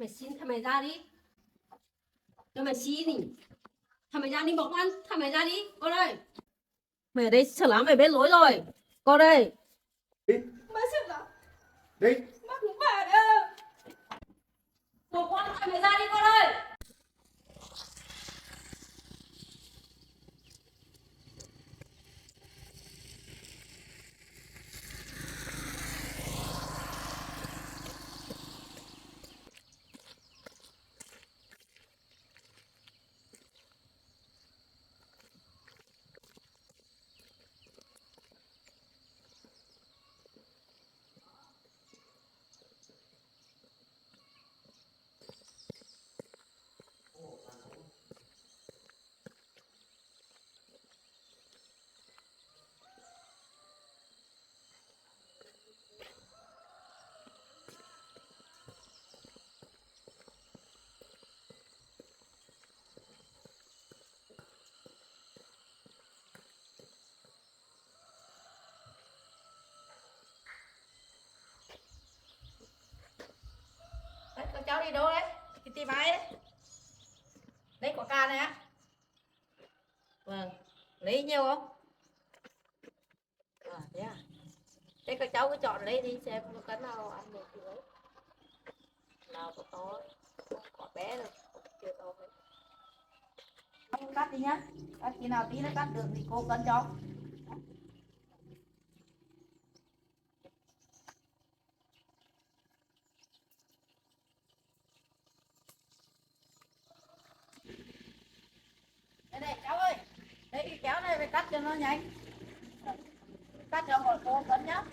Mày xin thằng mày ra đi. Cho mày xin đi. Thằng mày ra đi bọc ăn. Thằng mày ra đi. Cô đây. Mày ở đây sợ lắm, mày biết lỗi rồi. Cô đây. Đi. Má sợ lắm. Đi. Má cũng về đây. Bọc con thằng mày ra đi cô đây. Đấy, các cháu đi đâu đấy? Đi tìm ai đấy? Lấy quả cà này á? Vâng. Lấy nhiều không? À, thế à? Thế các cháu cứ chọn lấy đi xem có cái nào ăn được thì lấy. Nào có to, quả bé rồi, chưa to hết. Em cắt đi nhá. Cắt khi nào tí nó cắt được thì cô cân cho. Đây này cháu ơi, lấy cái kéo này phải cắt cho nó nhanh. Cắt cho một cô cân nhá.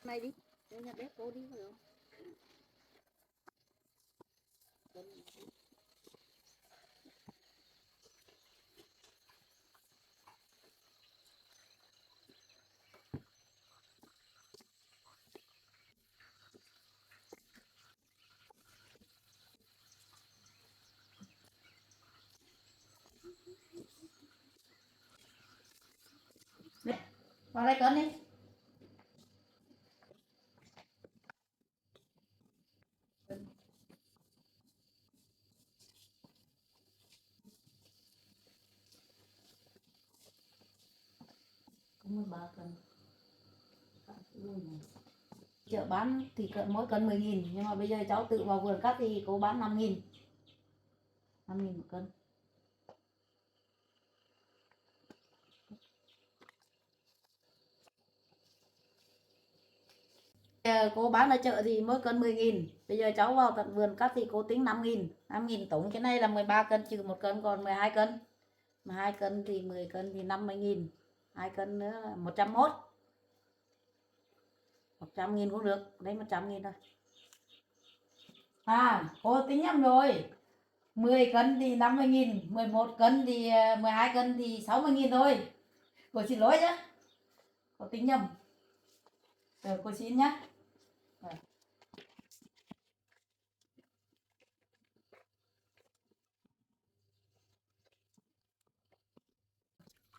Này đi, để nhà bếp cô đi rồi. Vào đây cấn đi. Cũng 13 cân. Chợ bán thì mỗi cân 10.000, nhưng mà bây giờ cháu tự vào vườn cắt thì cô bán 5.000. 5.000 một cân. Cô bán ở chợ thì mỗi cân 10.000. Bây giờ cháu vào tận vườn cắt thì cô tính 5.000. 5.000 tổng cái này là 13 cân trừ 1 cân còn 12 cân. 12 cân thì 10 cân thì 50.000. 2 cân nữa là 101. 100.000 cũng được. Đấy 100.000 thôi. À, cô tính nhầm rồi. 10 cân thì 50.000, 11 cân thì 12 cân thì 60.000 thôi. Cô xin lỗi nhé. Cô tính nhầm. Rồi cô xin nhé. Rồi.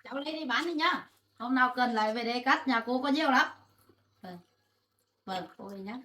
Cháu lấy đi bán đi nhá. Hôm nào cần lại về đây cắt, nhà cô có nhiều lắm. Vâng, cô đi nhá.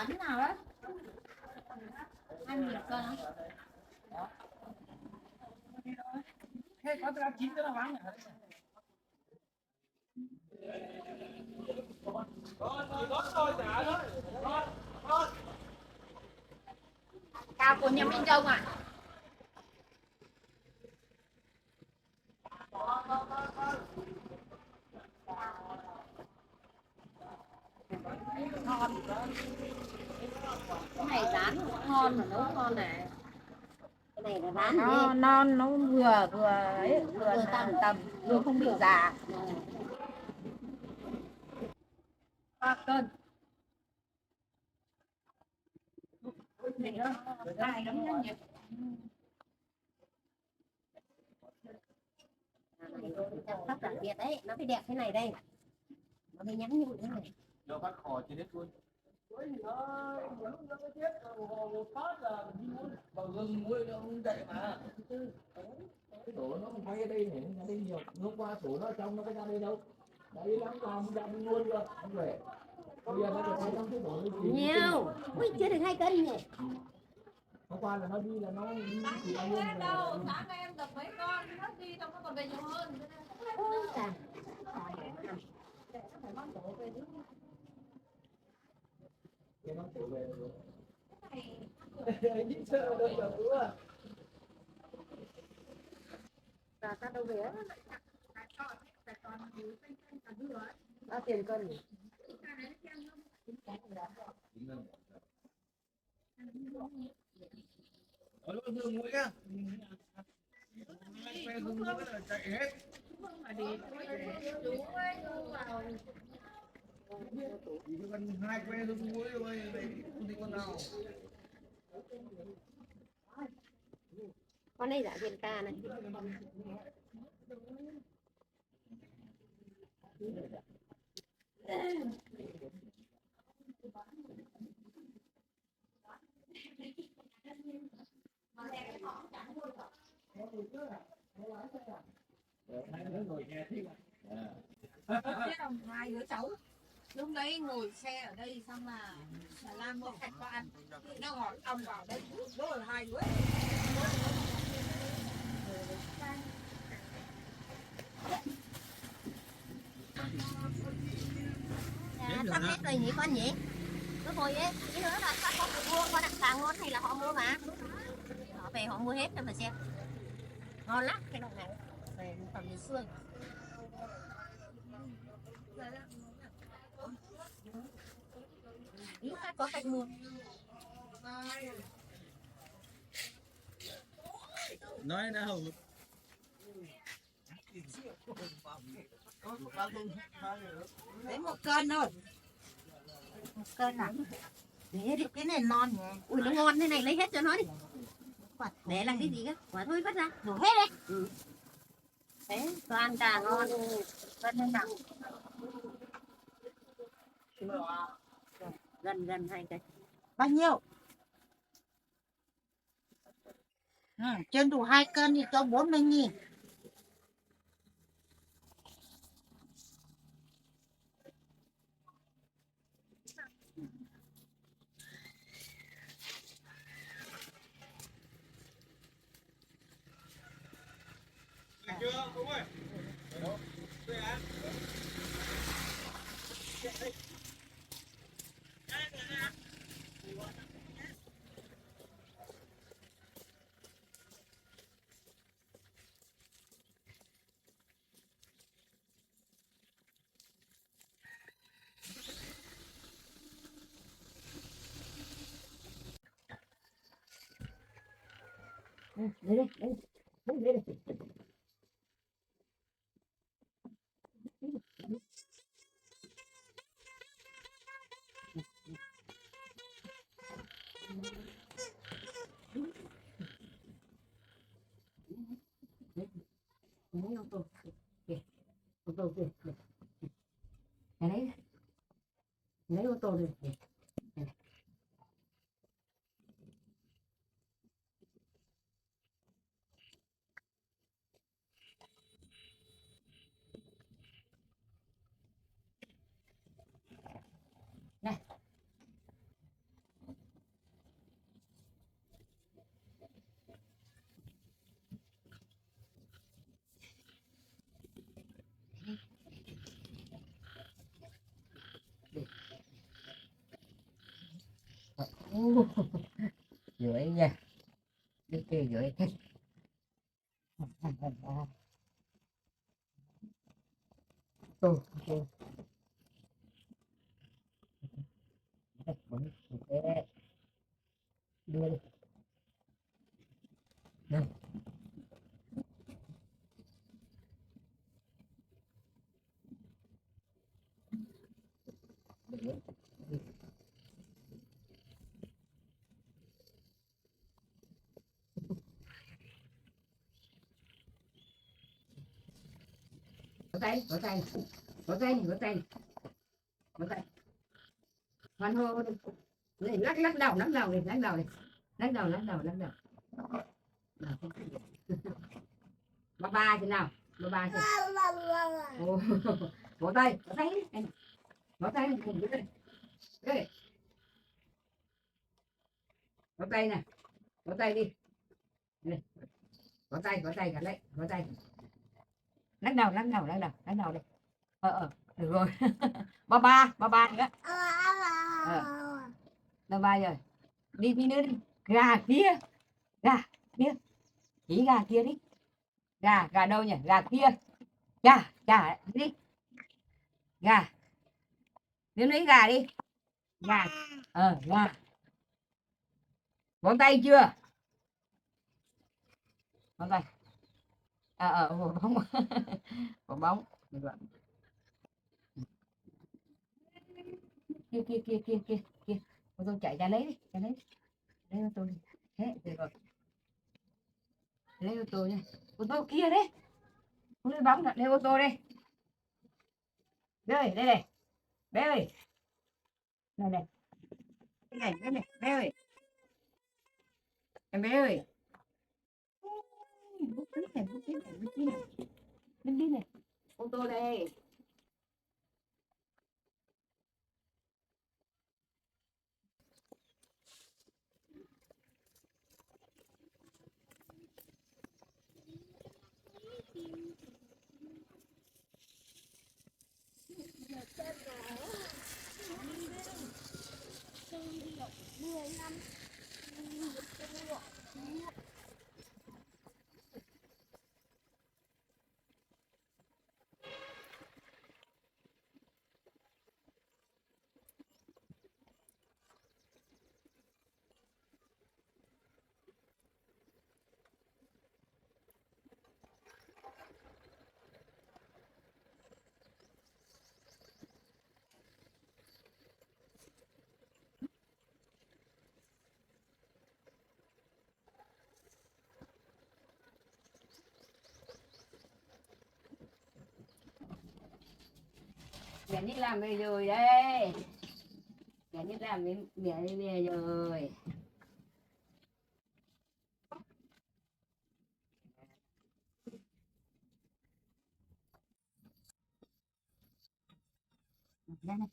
Cấn nào đó? 20 một cân hả? Thế có cái chín cái nó bán này. Cao của nhà Minh Đông à? Ngon. Cái này rán cũng ngon mà nấu ngon này. Cái này là rán non nó vừa ấy, vừa tầm vừa không bị già. 3 cân. Này nó dài lắm nhỉ. Chăm sóc đặc biệt đấy, nó phải đẹp thế này đây. Nó mới nhắn nhụi thế này. Nó bắt khỏi trên hết luôn. Nó chết một phát là vào rừng muối nó không chạy mà. Cái tổ nó không bay ở đây này, nó đây nhiều. Hôm qua tổ nó ở trong nó có ra đây đâu. Đấy lắm còn ra luôn rồi, không về. Bây giờ nó được 200 cái tổ nó Nhiều. Ui, chưa được 2 cân nhỉ. hôm qua là nó đi là nó đi Sáng thì ăn đi luôn hết đâu, sáng em gặp mấy con nó đi xong nó còn về nhiều hơn. cái nó tự về rồi những sợ đâu giờ nữa ta đâu về á tiền cân ở lúc dương mũi á que dương mũi là chạy hết chỉ cần 2 que dương mũi thôi không thấy con nào con này giả tiền ca này Hai đứa cháu lúc đấy ngồi xe ở đây xong là Lam mua thạch qua ăn, nó ngọt ong vào đây rồi hai đứa sắp hết rồi nhỉ con nhỉ cứ hồi ấy tí nữa là các con mua con đặc sản ngon hay là họ mua mà họ về họ mua hết cho mà xem ngon lắm cái đồng này về phẩm như xương ý khác có khách mua nói nào lấy 1 cân thôi, 1 cân à, để được cái này non nhỉ. ui nó ngon thế này lấy hết cho nó đi để làm cái gì á quả thôi vắt ra đổ hết đấy. đấy toàn trà ngon Cân lên nào, gần gần 2 cây bao nhiêu? Trên đủ 2 cân thì cho 40.000. chưa ông ơi lấy ô tô kìa ô tô kìa cái đấy lấy ô tô đi kìa này dưới nha đi kia dưới tô đưa đi đây có tay có tay có tay có tay có tay hoan hô đi này lắc lắc đầu đi lắc đầu đi lắc đầu ba ba thế nào ba ba thế ồ vỗ tay vỗ tay cùng với đây vỗ tay nè Có tay đi. Này. Có tay cả lấy, có tay. Lắc đầu đi. Được rồi. Ba ba nữa. Ba ba rồi. Đi nữa đi. Gà kia. Chỉ gà kia đi. Gà đâu nhỉ? Gà kia. Gà đi. Gà. Đến lấy gà đi. Gà. Gà. Có tay chưa? Có tay. Quả bóng. Quả bóng. Kia. Ô tô chạy ra lấy đi. Lấy ô tô đi. Thế, được rồi. Lấy ô tô nha. Ô tô kia đấy. Không lấy bóng, lấy ô tô đây. Đây này. Bé ơi. Này. Bé ơi. Em bé ơi. Bút tí này. Ô tô đây. Mẹ đi làm về rồi đây. Mẹ đi làm mẹ đi về rồi. Đây này.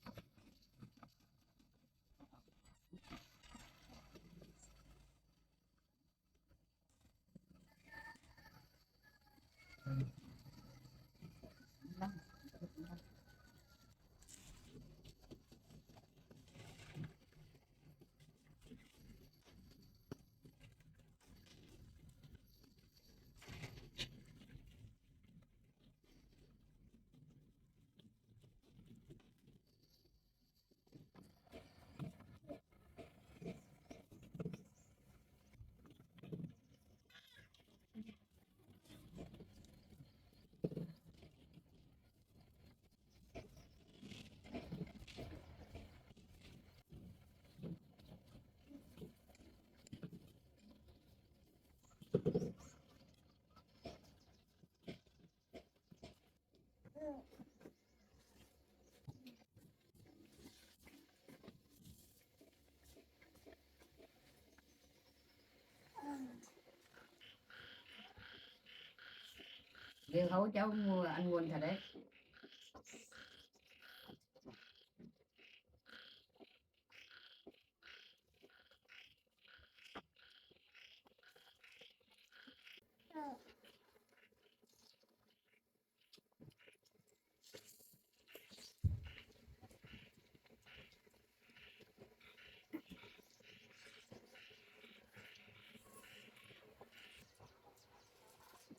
Điều hấu cháu mua ăn quên thật đấy.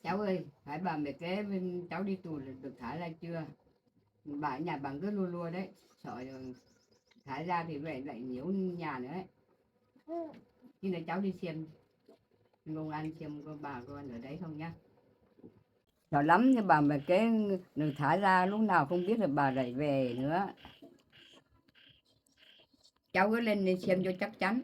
Cháu ơi, phải bà mẹ kế bên cháu đi tù là được thả ra chưa? Bà ở nhà bằng cứ lua lua đấy, sợ rồi thả ra thì vậy lại nhiễu nhà nữa đấy. Khi này cháu đi xem công an xem có bà con ở đấy không nhá. Sợ lắm nhưng bà mẹ kế được thả ra lúc nào không biết là bà lại về nữa. Cháu cứ lên đi xem cho chắc chắn.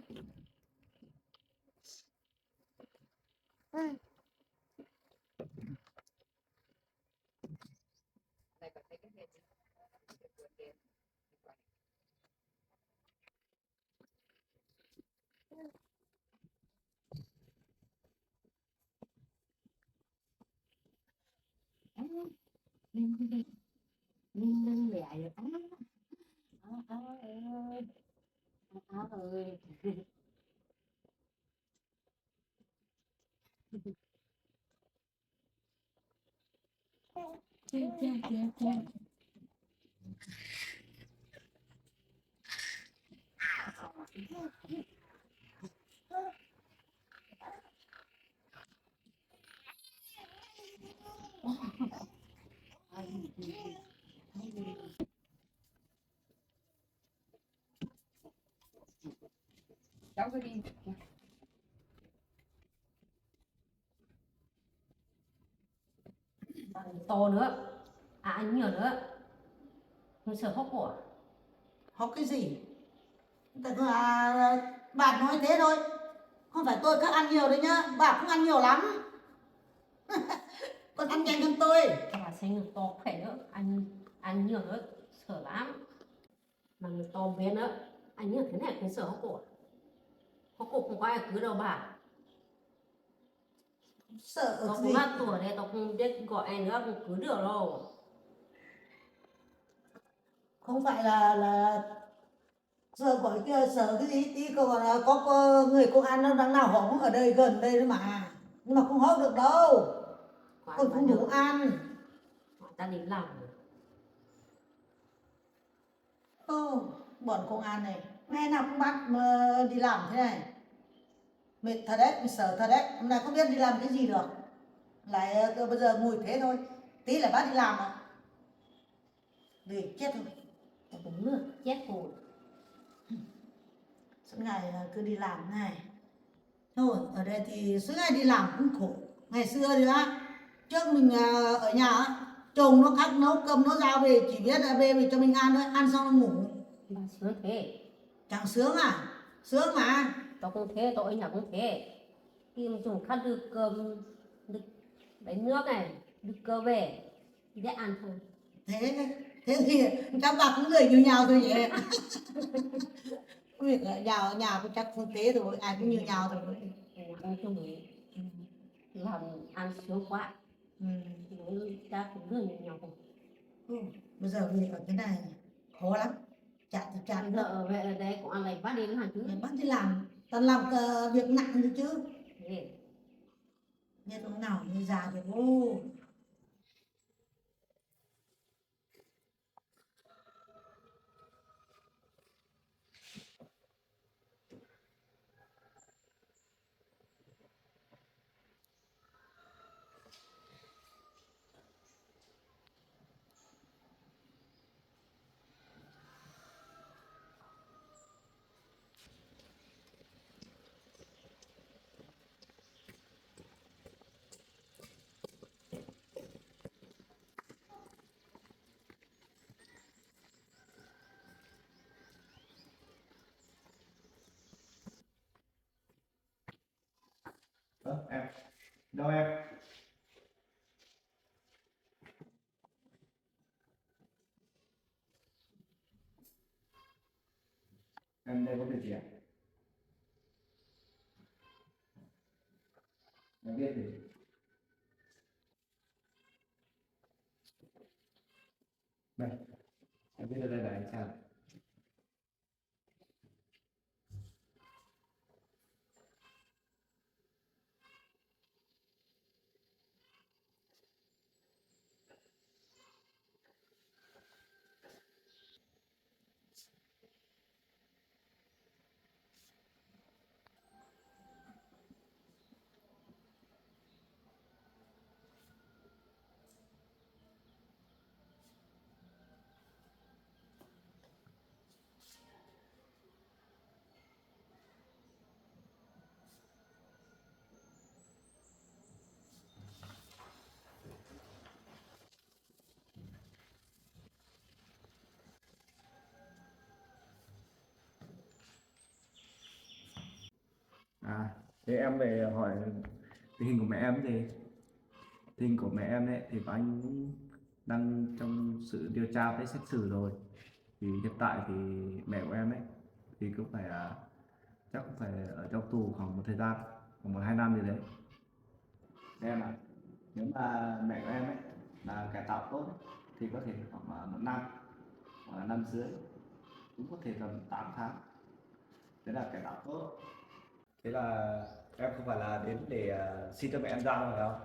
Lên mẹ rồi ơi. Cháu cứ đi. To nữa, ăn nhiều nữa, không sợ hốc của. Học cái gì? Tại bà nói thế thôi. Không phải tôi các ăn nhiều đấy nhá. Bà cũng ăn nhiều lắm. Con ăn nhanh hơn tôi. Bà sinh được to khỏe nữa, ăn nhiều nữa, sợ lắm. Mà người to bé nữa, ăn nhiều thế này cũng sợ hốc của. Hốc của không có ai cứ đâu bà. Sợ Tao gì? cũng là tuổi này, tao không biết gọi ai nữa, không cứ được đâu. Không phải là sợ gọi kia, sợ cái gì tí còn có người công an nó đang nào hóng ở đây gần đây nữa mà. Nhưng mà không hót được đâu. Còn không đủ ăn. Ta đi làm. Bọn công an này ngày nào cũng bắt mà đi làm thế này, mệt thật đấy, mình sợ thật đấy. Hôm nay không biết đi làm cái gì được, lại bây giờ ngồi thế thôi, tí là bắt đi làm à. Về chết thôi. Đúng rồi, chết rồi. Suốt ngày cứ đi làm thế này thôi. Ở đây thì suốt ngày đi làm cũng khổ. Ngày xưa thì trước mình ở nhà chồng nó khắc nấu cơm nó giao về, chỉ biết là về cho mình ăn thôi, ăn xong nó ngủ. Bà sướng thế. Chẳng sướng à? Sướng mà. Tao không thế, tao ở nhà không thế. Khi mà dùng khăn được cơm, được lấy nước này, được cơm về, để ăn thôi. Thế thì chắc bà cũng lười như nhau thôi nhỉ. Việc ở nhà cũng chắc không thế rồi, ai cũng như nhau rồi. Ăn cho mình làm ăn sướng quá. Ta cũng lười như nhau thôi. Bây giờ về ở cái này khó lắm, chả Bây giờ ở về ở đây cũng ăn lại bắt đi làm chứ. mình bắt đi làm, toàn làm việc nặng thôi chứ. Thế. Biết lúc nào như già thì Em đâu em? Em đây có việc gì à? Em biết gì? Đây, em biết ở đây là anh sao? À, thế em về hỏi tình hình của mẹ em gì? Tình hình của mẹ em ấy thì có anh đang trong sự điều tra với xét xử rồi. Thì hiện tại thì mẹ của em ấy thì cũng phải chắc cũng phải ở trong tù khoảng một thời gian, khoảng 1-2 năm gì đấy. Em ạ, nếu mà mẹ của em ấy là cải tạo tốt ấy, thì có thể khoảng 1 năm hoặc là 5 rưỡi, cũng có thể tầm 8 tháng. Đấy là cải tạo tốt. Thế là em không phải là đến để xin cho mẹ em ra đâu phải không?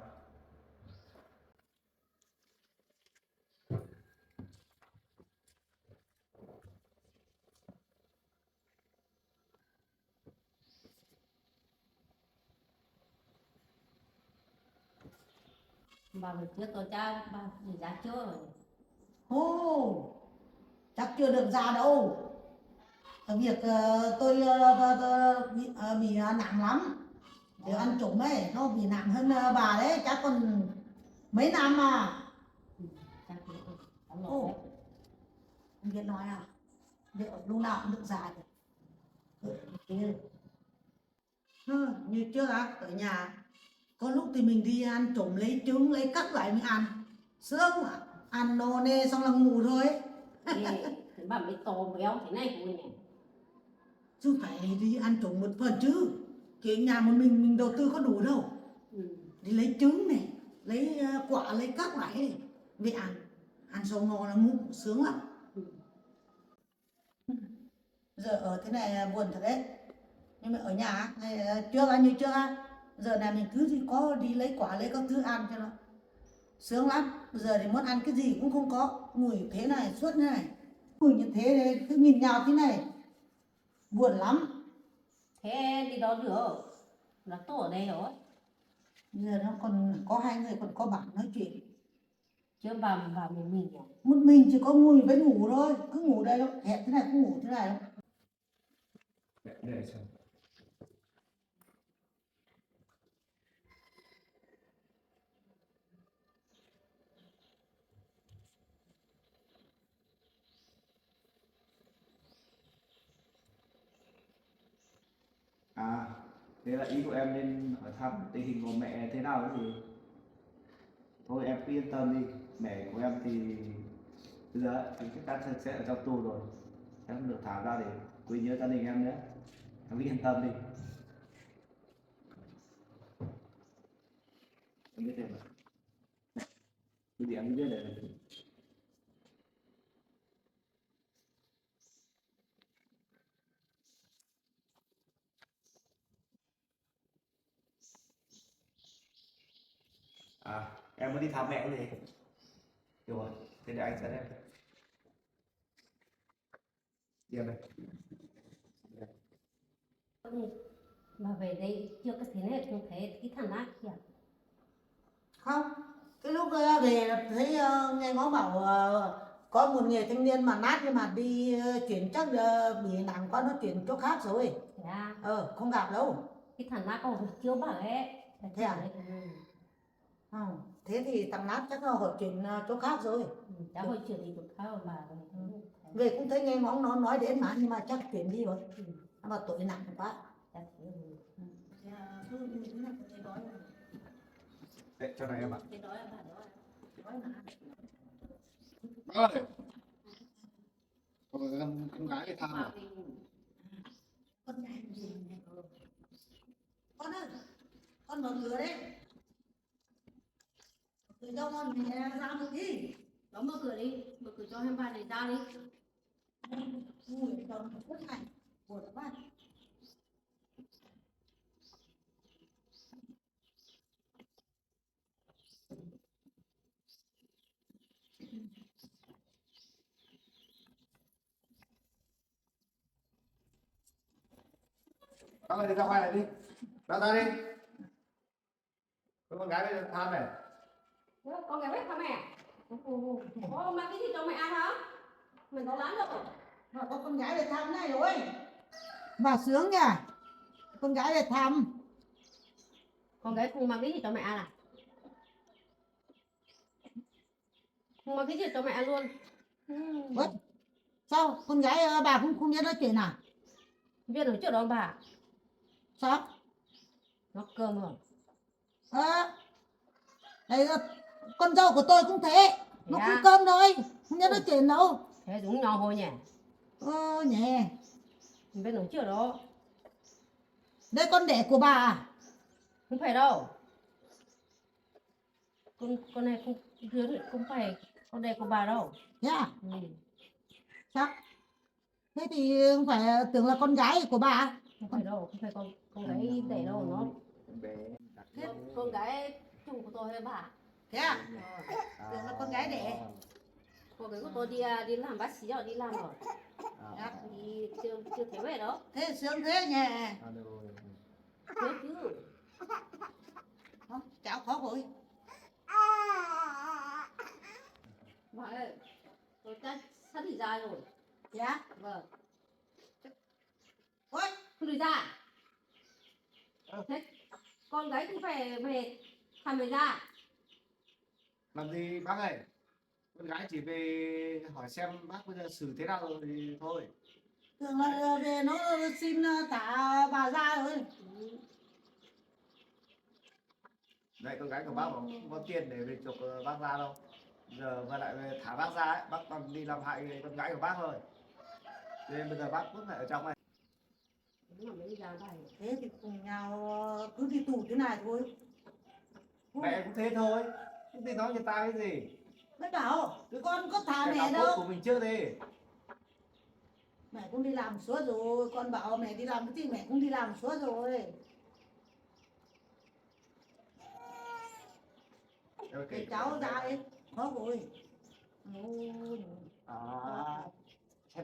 Bà vừa trước tôi cha bà đi ra chưa rồi. Ồ, chắc chưa được ra đâu. Việc tôi bị nặng lắm. Để ăn trộm ấy, nó bị nặng hơn bà đấy, chắc còn mấy năm mà. Chắc biết rồi. Cảm ơn Ồ, đấy. anh Việt nói à, liệu lúc nào cũng được già được. Như trước ở nhà, có lúc thì mình đi ăn trộm lấy trứng, lấy cắt lại mình ăn. Sướng mà, ăn no nê xong là ngủ thôi ấy. Thì bà mới to béo thế này của mình này. Chứ phải đi ăn trộm một phần chứ. Cái nhà một mình đầu tư có đủ đâu. Đi lấy trứng này, lấy quả, lấy các loại này về ăn xong ngon là ngủ sướng lắm. Giờ ở thế này buồn thật đấy, nhưng mà ở nhà chưa ăn như chưa ăn, giờ này mình cứ gì có đi lấy quả lấy các thứ ăn cho nó sướng lắm. Giờ thì muốn ăn cái gì cũng không có, ngồi thế này suốt thế này, ngồi như thế này, cứ nhìn nhau thế này buồn lắm. Thế đi đó được. Là tổ ở đây rồi. Giờ nó còn có hai người còn có bạn nói chuyện, Chứ bà mình nhỉ. một mình chỉ có ngồi với ngủ thôi, cứ ngủ đây đâu, hẹn thế này cứ ngủ thế này đâu. Để xem. À, thế là ý của em nên hỏi thăm tình hình của mẹ thế nào cái gì? Thôi em cứ yên tâm đi, mẹ của em thì bây giờ thì chắc chắn sẽ ở trong tù rồi, em được thả ra để quý nhớ gia đình em nữa, em cứ yên tâm đi. Em biết rồi mà, cái gì em biết đấy. À, em muốn đi thăm mẹ cái gì? Được rồi, thế để anh dẫn em. Đi em đây. Mà về đây chưa có thế này không thấy cái thằng ác kìa. Không, cái lúc về là thấy nghe ngó bảo có một người thanh niên mà nát nhưng mà đi chuyển chắc bị nặng quá, nó chuyển chỗ khác rồi. Thế à? Không gặp đâu. Cái thằng ác còn chưa bảo ấy. Thế à? Ừ. Thế thì thằng nát chắc là họ chuyển chỗ khác rồi. Cháu hồi chuyển đi chỗ khác mà bà. Về cũng thấy nghe ngóng nó nói đến mà, nhưng mà chắc chuyển đi rồi. Mà tội nặng quá. Chắc thế rồi. Đấy, cho này em ạ. Thế đó là bà đó. Nói mà. Ơi, con gái thì tham à? Con gái gì này? Con ơi, con mở cửa đấy. Từ cho con ra một đi. Đó mở cửa đi, mở cửa cho em bà này ra đi. Ui, con rất này, buồn quá. Các ơi, đi ra ngoài này đi. Ra đi. Con gái bây giờ tham này. Con gái biết hả mẹ? Ô, mà cái gì cho mẹ ăn hả? Mình có lắm đâu. Mà có con gái để thăm này rồi. Bà sướng nhỉ? Con gái để thăm. Con gái không mang cái gì cho mẹ ăn à? Không mang cái gì cho mẹ ăn luôn. Ủa? Sao? Con gái bà cũng không biết nói chuyện à? Biết ở trước đó bà. Sao? Nó cơm rồi. Đây con dâu của tôi cũng thế. Nó cũng cơm thôi, không biết nói chuyện đâu. Thế giống nhau thôi nhỉ? Nhỉ. Biết ở trước đó. Đây con đẻ của bà à? Không phải đâu. Con này không phải con đẻ của bà đâu. Thế à? Sao? Thế thì không phải tưởng là con gái của bà à? Không phải đâu, không phải con gái đẻ đâu nó. Con gái chung của tôi hay bà. Thế à? Tưởng là con gái đẻ. Con gái của tôi đi làm bác sĩ rồi, đi làm rồi. Thì chưa thấy về đâu. Thế sướng thế nhỉ? Chưa chứ. Cháu khó rồi. sắp đi ra rồi. Dạ. Vâng. Ôi, Không đi ra. Thế con gái cũng phải về thăm mày ra. Làm gì bác ơi, con gái chỉ về hỏi xem bác bây giờ xử thế nào rồi thì thôi. tưởng là về nó xin thả bà ra rồi. Đấy, con gái của bác bảo không có tiền để về chuộc bác ra đâu. Giờ và lại về thả bác ra ấy, bác còn đi làm hại con gái của bác thôi. Nên bây giờ bác vẫn phải ở trong này. Đúng là mới đi ra đây. Thế thì cùng nhau cứ đi tù thế này thôi. Mẹ cũng thế thôi, cũng thì nói người ta cái gì. Mới bảo con có thả Cái mẹ cọc đâu. của mình trước đi. Mẹ cũng đi làm suốt rồi, con bảo mẹ đi làm cái gì mẹ cũng đi làm suốt rồi. Để cháu ra đi, khó rồi. Ôi,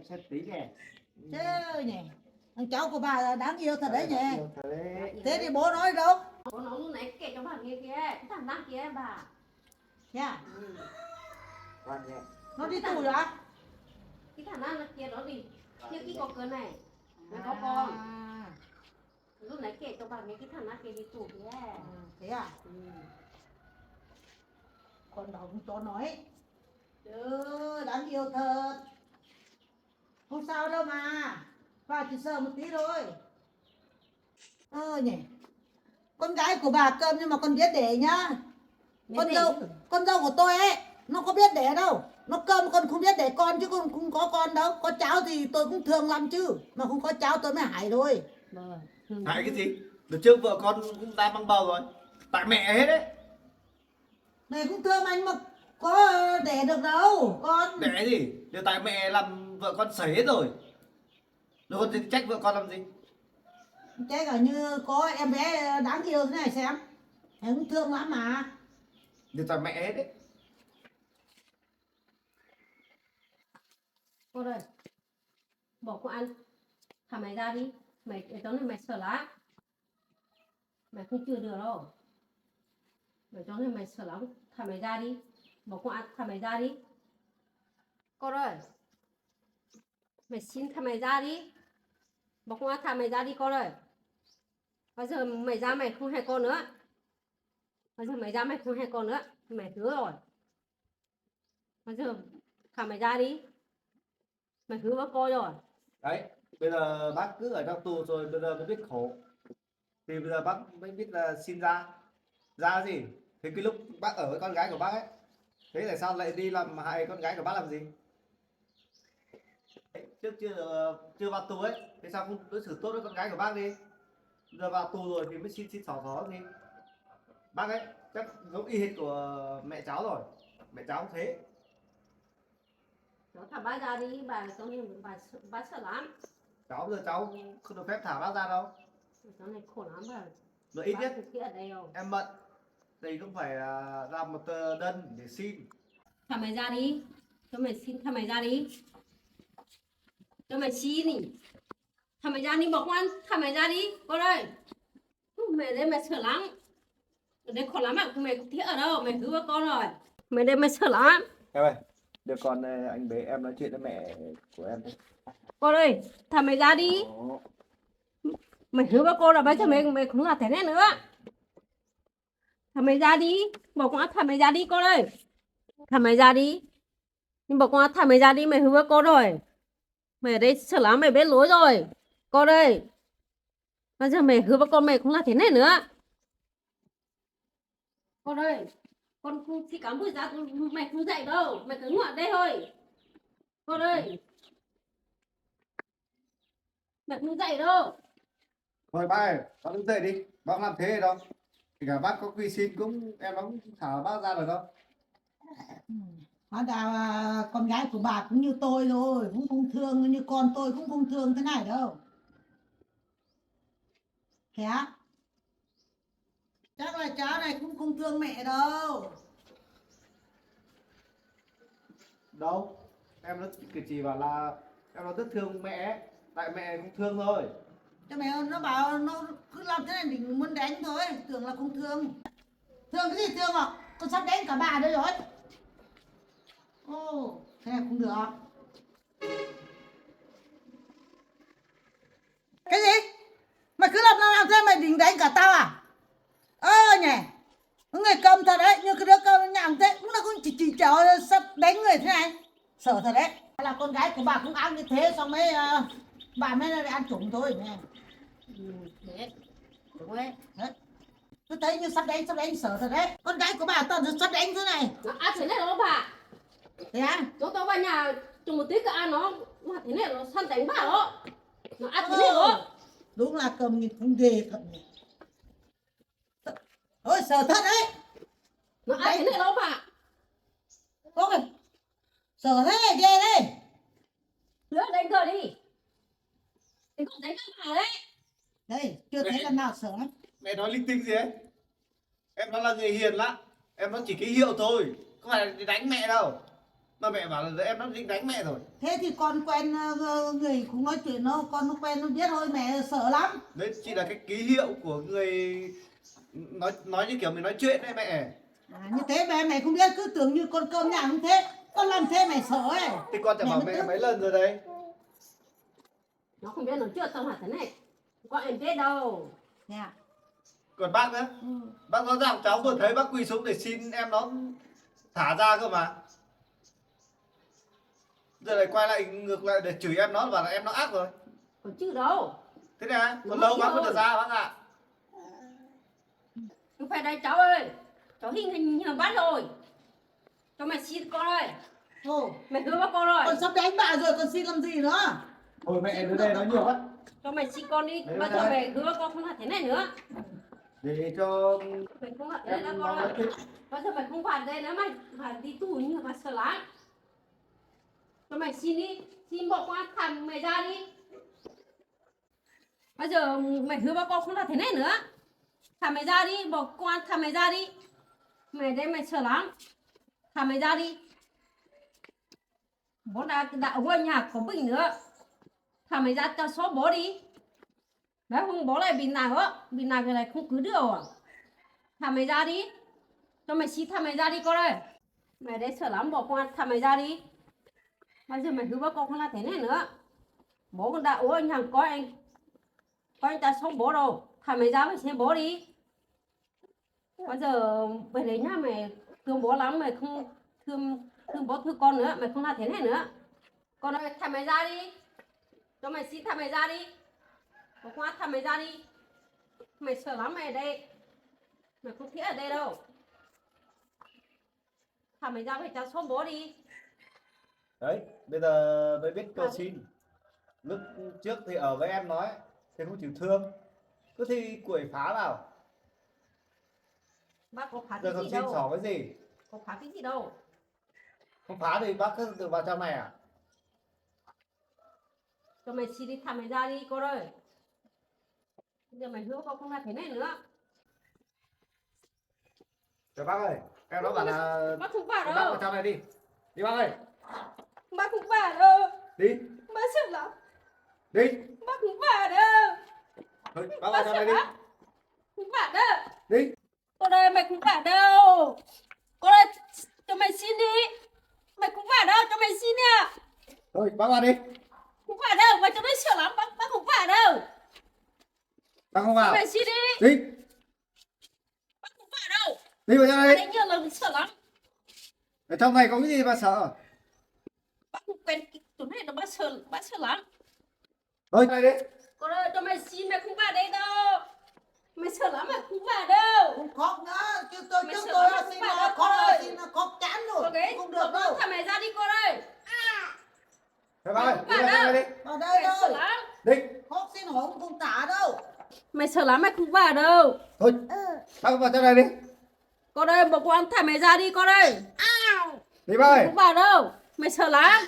Xem tí nè. chứ nhỉ, thằng cháu của bà là đáng yêu thật đấy nhỉ. Yêu thật đấy. Thế thì bố nói đâu? Bố nó lúc nãy kể cho bà nghe kìa, cái thằng đang kia bà. Nha, Ngoan nhẹ. nó đi tù rồi á? Cái thằng đang kia đó thì chưa cái có cơn này. Mới có con. À, Lúc nãy kể cho bà nghe cái thằng đang kia đi tù kìa. thế à? Con bảo không cho nói. Chứ đáng yêu thật. Không sao đâu mà. Bà chỉ sợ một tí thôi. Nhỉ. Con gái của bà cơm nhưng mà con biết để nhá. Con dâu của tôi ấy, nó có biết để đâu. Nó cơm con không biết để con chứ con không có con đâu. Có cháu thì tôi cũng thương lắm chứ. Mà không có cháu tôi mới hại thôi. Vâng. Hại cái gì? Đợt trước vợ con cũng đã mang bầu rồi. Tại mẹ hết đấy. Mẹ cũng thương anh mà có để được đâu. Con Để cái gì? Điều tại mẹ làm vợ con sấy hết rồi. Rồi con trách vợ con làm gì? thế cả như có em bé đáng yêu thế này xem. Em cũng thương lắm mà. Điều tại mẹ hết đấy. Cô ơi, bỏ cô ăn. Thả mày ra đi. Mày cái chó này mày sợ lắm. Mày không chừa được đâu. Mày chó này mày sợ lắm. Thả mày ra đi. Bỏ cô ăn, thả mày ra đi. Cô ơi. Mày xin thả mày ra đi. Bỏ cô ăn, thả mày ra đi con ơi. Bây giờ mày ra mày không hề con nữa. Bây giờ mày ra mày không hề con nữa. Mày hứa rồi. Bây giờ thả mày ra đi. Mày hứa với cô rồi. Đấy, bây giờ bác cứ ở trong tù rồi bây giờ mới biết khổ. Thì bây giờ bác mới biết là xin ra. Ra gì? Thì cái lúc bác ở với con gái của bác ấy, thế tại sao lại đi làm hại con gái của bác làm gì? Trước chưa vào tù ấy, thế sao không đối xử tốt với con gái của bác đi? Giờ vào tù rồi thì mới xin xỏ xó gì? Bác ấy chắc giống y hệt của mẹ cháu rồi. Mẹ cháu cũng thế. Nó thả bác ra đi. Bà cháu này bà sợ lắm. Cháu bây giờ cháu không được phép thả bác ra đâu. Cháu này khổ lắm bà. Rồi ít nhất Bác ở đây rồi. em bận thì cũng phải làm một tờ đơn để xin. Thả mày ra đi. Cho mày xin thả mày ra đi. Cho mày xin đi. Thả mày ra đi bỏ quan. Thả mày ra đi. Con ơi. Mày đây mày sợ lắm. Ở đây khổ lắm ạ. Mày không thiết ở đâu. Mày hứa với con rồi. Mày đây mày sợ lắm. Em ơi, được con anh bé em nói chuyện với mẹ của em. Con ơi. Thả mày ra đi. Mày hứa với cô là bây giờ mày không làm thế này nữa. Thả mày ra đi. Bỏ quan thả mày ra đi con ơi. Thả mày ra đi. Nhưng bỏ quan thả mày ra đi. Mày hứa với cô rồi. Mày ở đây sợ lắm. Mày biết lỗi rồi. Con ơi. Bây giờ mày hứa với con mày không làm thế này nữa. Con ơi. Con không thì cắm vừa ra. Mày không dậy đâu. Mày cứ ngồi ở đây thôi. Con ơi. Mày không dậy đâu. Thôi bác ơi, bác đứng dậy đi. Bác làm thế đâu. Thì cả bác có quy xin cũng em cũng thả bác ra được đâu. Hóa ra con gái của bà cũng như tôi rồi, cũng không thương như con tôi cũng không thương thế này đâu. Thế á? Chắc là cháu này cũng không thương mẹ đâu. Đâu, em nó chỉ bảo là em nó rất thương mẹ. Tại mẹ cũng thương thôi. Cho mẹ nó bảo nó cứ làm thế này thì muốn đánh thôi, tưởng là không thương. Thương cái gì thương à? Con sắp đánh cả bà đây rồi. Ồ, thế này không được. Cái gì? Mày cứ làm thế mày định đánh cả tao à? Nhỉ. Người cầm thật đấy, nhưng cái đứa cầm nhảm thế cũng là cũng chỉ cho sắp đánh người thế này. Sợ thật đấy. Là con gái của bà cũng ăn như thế xong mới bà mới ăn trúng thôi nè. Thế đúng đấy. Tôi thấy như sắp đánh sợ thật đấy. Con gái của bà toàn sắp đánh thế này. Nó ăn thế này đó bà. Thế à? Chúng tao vào nhà trùng một tí cả ăn nó mà thế này nó săn đánh bà đó. Nó ăn thế này đó. Đúng là cầm nhìn cũng ghê thật. Ôi sợ thật đấy. Nó ăn thế này đó bà. Ôi sợ thế ghê đấy. Đứa đánh cờ đi. Đừng có đánh các bà đấy. Đây chưa thấy lần nào sợ lắm. Mẹ nói linh tinh gì ấy? Em nó là người hiền lắm. Em nó chỉ cái hiệu thôi, không phải là đánh mẹ đâu. Mà mẹ bảo là em nó định đánh mẹ rồi. Thế thì con quen người cũng nói chuyện nó, con nó quen nó biết thôi, mẹ sợ lắm. Đấy chỉ là cái ký hiệu của người nói như kiểu mình nói chuyện đấy mẹ. Như thế mẹ không biết, cứ tưởng như con cơm nhà không thế. Con làm thế mày sợ ấy. Thì con chẳng bảo mẹ mấy lần rồi đấy. Nó không biết nó chưa xong hả thế này. Con em biết đâu. Thế à? Còn bác nữa, bác nói rằng cháu vừa thấy bác quỳ xuống để xin em nó thả ra cơ mà. Giờ lại quay lại ngược lại để chửi em nó, bảo là em nó ác rồi. Còn chứ đâu. Thế này, còn lâu bác mới được ra bác ạ. Không phải đây cháu ơi. Cháu hình bắt rồi. Cho mày xin con ơi. Thôi, Mày hứa với con rồi. con sắp đánh bà rồi, con xin làm gì nữa? Thôi mẹ đứa này nói nhiều quá. Cho mày xin con đi. Đấy, Bây giờ mày hứa con không làm thế này nữa. Để cho Mày không làm thế này nữa con ơi. Bây giờ mày không phạt đây nữa, mày phải đi tù như mà sợ lắm. Cho mày xin đi. Xin bỏ qua thằng mày ra đi. Bây giờ mày hứa với con không làm thế này nữa. Thả mày ra đi, bỏ qua thả mày ra đi. Mày đây mày sợ lắm. Thả mày ra đi. Bố đã ở nhà có bình nữa. Thả mày ra cho số bố đi. Đấy không bố lại bình nào á. Bình nào cái này không cứ được à. Thả mày ra đi. Cho mày xin thả mày ra đi con ơi. Mày đây sợ lắm, bỏ qua thả mày ra đi. Bây giờ mày hứa với con không làm thế này nữa. Bố con đã ở nhà có anh ta sống bố đâu. Thả mày ra mày xem bố đi. Bây giờ về đấy nhá, mày thương bố lắm, mày không thương bố thương con nữa, mày không làm thế này nữa. Con ơi, thả mày ra đi. Cho mày xin thả mày ra đi. Bỏ qua thả mày ra đi. Mày sợ lắm mày ở đây. Mày không thích ở đây đâu. Thả mày ra mày cho số bố đi. đấy, bây giờ mới biết cầu xin. Lúc trước thì ở với em nói thì không chịu thương, cứ thi quẩy phá vào. Bác có phá Giờ cái còn gì xin đâu. xỏ cái gì? Có phá cái gì đâu. Không phá thì bác cứ tự vào trong này à? Cho mày xin đi, thả mày ra đi con ơi. Bây giờ mày hứa con không làm thế này nữa. Rồi bác ơi, em nó bảo là Bác không phá bác đâu. vào trong này đi. Đi bác ơi, Bác không phá đâu. đi, Bác sợ lắm. đi. Bác không phá đâu. Thôi, bác vào trong này đi. Không phá đâu. Đi. Con ơi mày không phá đâu. Con ơi cho mày xin đi. Mày không phá đâu, cho mày xin nè. Thôi, bác vào đi. Không phá đâu, mày cho nó sợ lắm. Bác không phá đâu. Bác không vào. Mày xin đi. Đi, Bác không phá đâu. đi vào trong Mày này. đánh nhiều lần sợ lắm. Ở trong này có cái gì mà sợ? Bác không quen cái chỗ này là bác sợ lắm. Thôi, này đi. Con ơi cho mày xin, mày không vào đây đâu. Mày sợ lắm mày không vào đâu. Không khóc nữa, chứ tôi Mày trước sợ tôi lắm, là xin không phải nó đâu, khóc con ơi. xin nó khóc chán rồi. Con đấy, Không được đâu. thả mày ra đi con ơi. Thôi bác ơi, Không đi vào vào trong đâu. này đi. Ở đây Mày sợ đâu. lắm. Đi. Khóc xin hỏi không trả đâu. Mày sợ lắm mày không vào đâu. Thôi, bác vào trong này đi. Con ơi bỏ con thả mày ra đi con ơi. Đi bác ơi. Không vào đâu. Mày sợ lắm.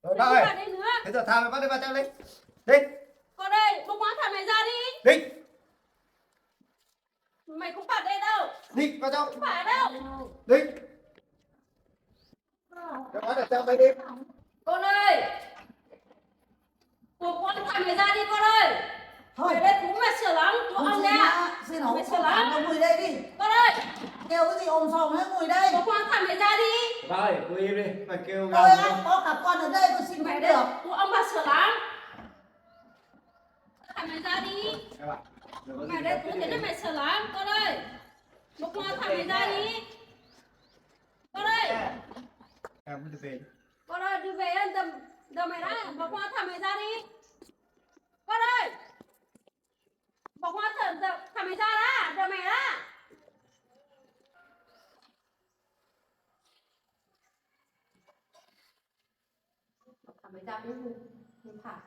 Rồi Mày bác không ơi. vào đây nữa. Thế giờ thả bác đi vào trong đi. Đi. Con ơi bỏ con thả mày ra đi. Đi. Mày không vào đây đâu. Đi vào trong. Không vào đâu. Đi. Cho bác ở trong đây đi. Con ơi. Bỏ con thả mày ra đi con ơi. Thôi. Mày đây cũng mày sợ lắm. Chỗ Không ông xin nè. nữa. Xin hỏi Mày không sợ trả lắm. đâu, ngồi đây đi. Con ơi Kêu cái gì ôm sòm hết ngồi đây. bỏ con thả mày ra đi. Bà ơi, cô im đi, mày kêu Tôi gào ăn có cả con ở đây con xin Mẹ không đây, được. ông bà sợ lắm. Thả mày ra đi. em ạ. Mẹ đây, tôi thấy mẹ sợ lắm. Con ơi. Bốc hoa thả mày ra đi. Con ơi. Em cứ về. Con ơi, đi về ăn tầm mày đã. Bốc hoa thả mày ra đi. Con ơi. Bốc hoa thả mày ra đã. Đợi mày đã. Thả mày ra cũng không thả.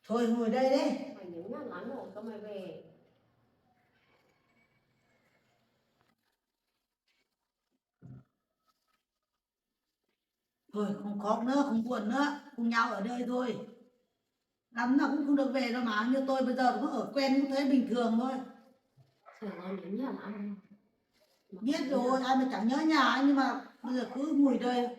Thôi ngồi đây đi. Mày nhớ nhá, lán hộ cho mày về. Thôi không khóc nữa, không buồn nữa, cùng nhau ở đây thôi. Lắm là cũng không được về đâu mà, như tôi bây giờ cũng ở quen cũng thấy bình thường thôi. Trời ơi, nhớ nhá lắm. Biết rồi, ai mà chẳng nhớ nhà ấy, nhưng mà bây giờ cứ ngồi đây.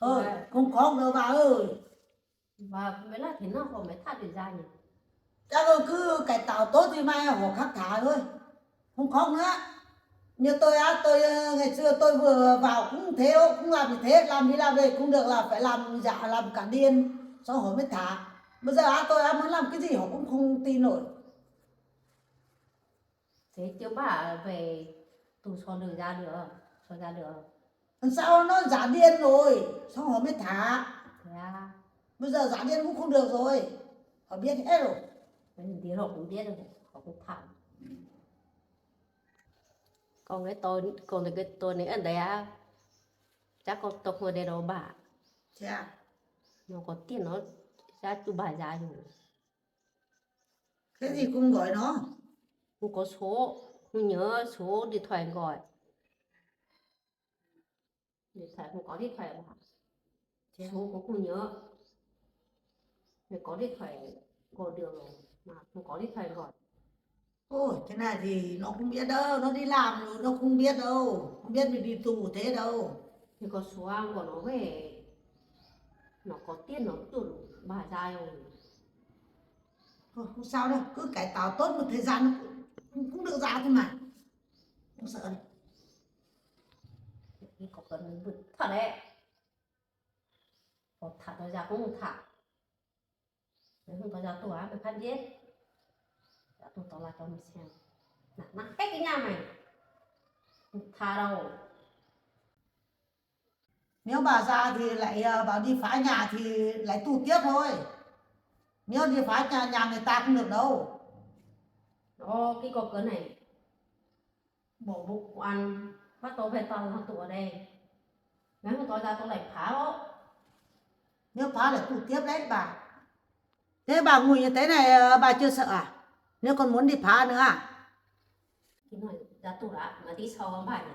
Thôi, không khóc đâu bà ơi. Và mới là thế nào còn mới thả được ra nhỉ? Chắc là cứ cải tạo tốt thì mai họ khắc thả thôi. Không khóc nữa. Như tôi á, ngày xưa tôi vừa vào cũng thế, cũng làm như thế, làm đi làm về không được là phải làm giả, làm cả điên, sau họ mới thả. Bây giờ á, tôi á muốn làm cái gì họ cũng không tin nổi. Thế chứ bà về tù cho được ra được, cho ra được. Làm sao nó giả điên rồi, sau họ mới thả. Thế à? Bây giờ giả điên cũng không được rồi, họ biết hết rồi. Mấy tí họ cũng biết rồi, họ cũng thả. Còn cái tôi này ở đây á, chắc có tộc người đây đâu bà. Thế à? Nó có tiền nó ra chú bà ra rồi. Thế thì cũng gọi nó. Không có số, không nhớ số điện thoại gọi. Điện thoại không có điện thoại bà. Số cũng không nhớ. Phải có điện thoại gọi được rồi, mà không có điện thoại gọi. Ôi, thế này thì nó không biết đâu, nó đi làm rồi, nó không biết đâu, không biết mình đi tù thế đâu. Thì có số ăn của nó về, nó có tiền nó tụt bà ra rồi. Thôi, không sao đâu, cứ cải tạo tốt một thời gian cũng được ra thôi mà. Không sợ đâu. Thì có cần vứt thật đấy. Có thả nó ra cũng không thả. Nếu không có ra tù á, phải phát giết. Đã tù tao lại cho mình xem. Nặng hết cái nhà mày. Không thả đâu. Nếu bà ra thì lại bảo đi phá nhà thì lại tù tiếp thôi. Nếu đi phá nhà người ta không được đâu. Đó, cái cọc cỡ này. Bỏ bụng ăn. Phát tố về tao tù ở đây. Nếu không tao ra tao lại phá đó. Nếu phá lại tù tiếp đấy bà. Thế bà ngồi như thế này bà chưa sợ à? Nếu còn muốn đi phá nữa à? Cái này ra tù đã, mà đi sau con bài này.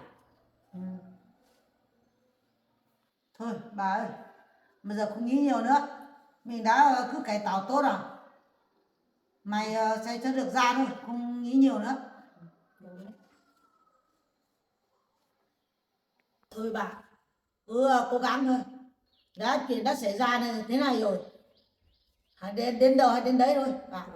Ừ. Thôi bà ơi, bây giờ không nghĩ nhiều nữa. Mình đã cứ cải tạo tốt rồi. Mày sẽ cho được ra thôi, không nghĩ nhiều nữa. Thôi bà, cứ cố gắng thôi. Chuyện đã xảy ra này, thế này rồi. Hãy đến đâu hay đến đấy thôi bà.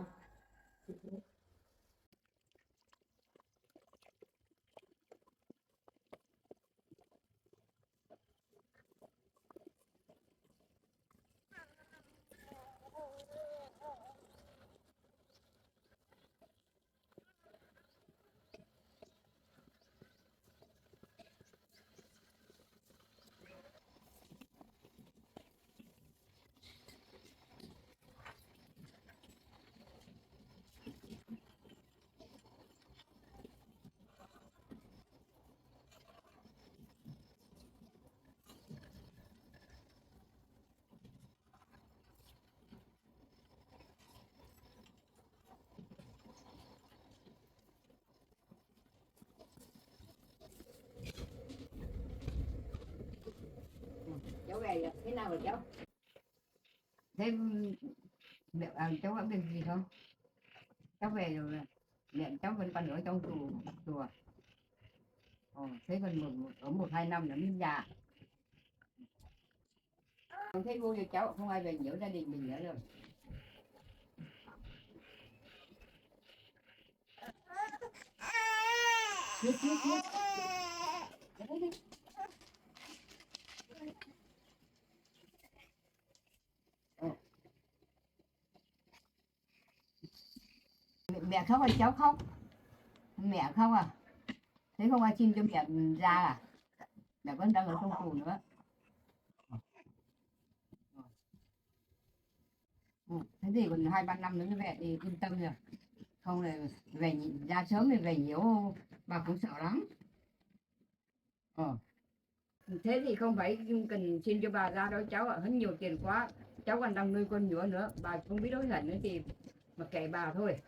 Cháu về rồi, thế nào rồi cháu? Thế mẹ cháu có việc gì không? Cháu về rồi, mẹ cháu vẫn còn ở trong tù chùa. Thế còn ở 1-2 năm nữa mới già. Không thấy vui cho cháu, không ai về nhớ gia đình mình nữa rồi. Mẹ khóc hay cháu khóc? Mẹ khóc à? Thế không ai xin cho mẹ ra à? Mẹ vẫn đang ở trong tù nữa. Thế thì còn 2-3 năm nữa mẹ thì yên tâm rồi. Không là về ra sớm thì về nhiều bà cũng sợ lắm. Thế thì không phải cần xin cho bà ra đâu cháu ạ, hết nhiều tiền quá. Cháu còn đang nuôi con nhỏ nữa, bà không biết đối hận nữa thì mà kệ bà thôi.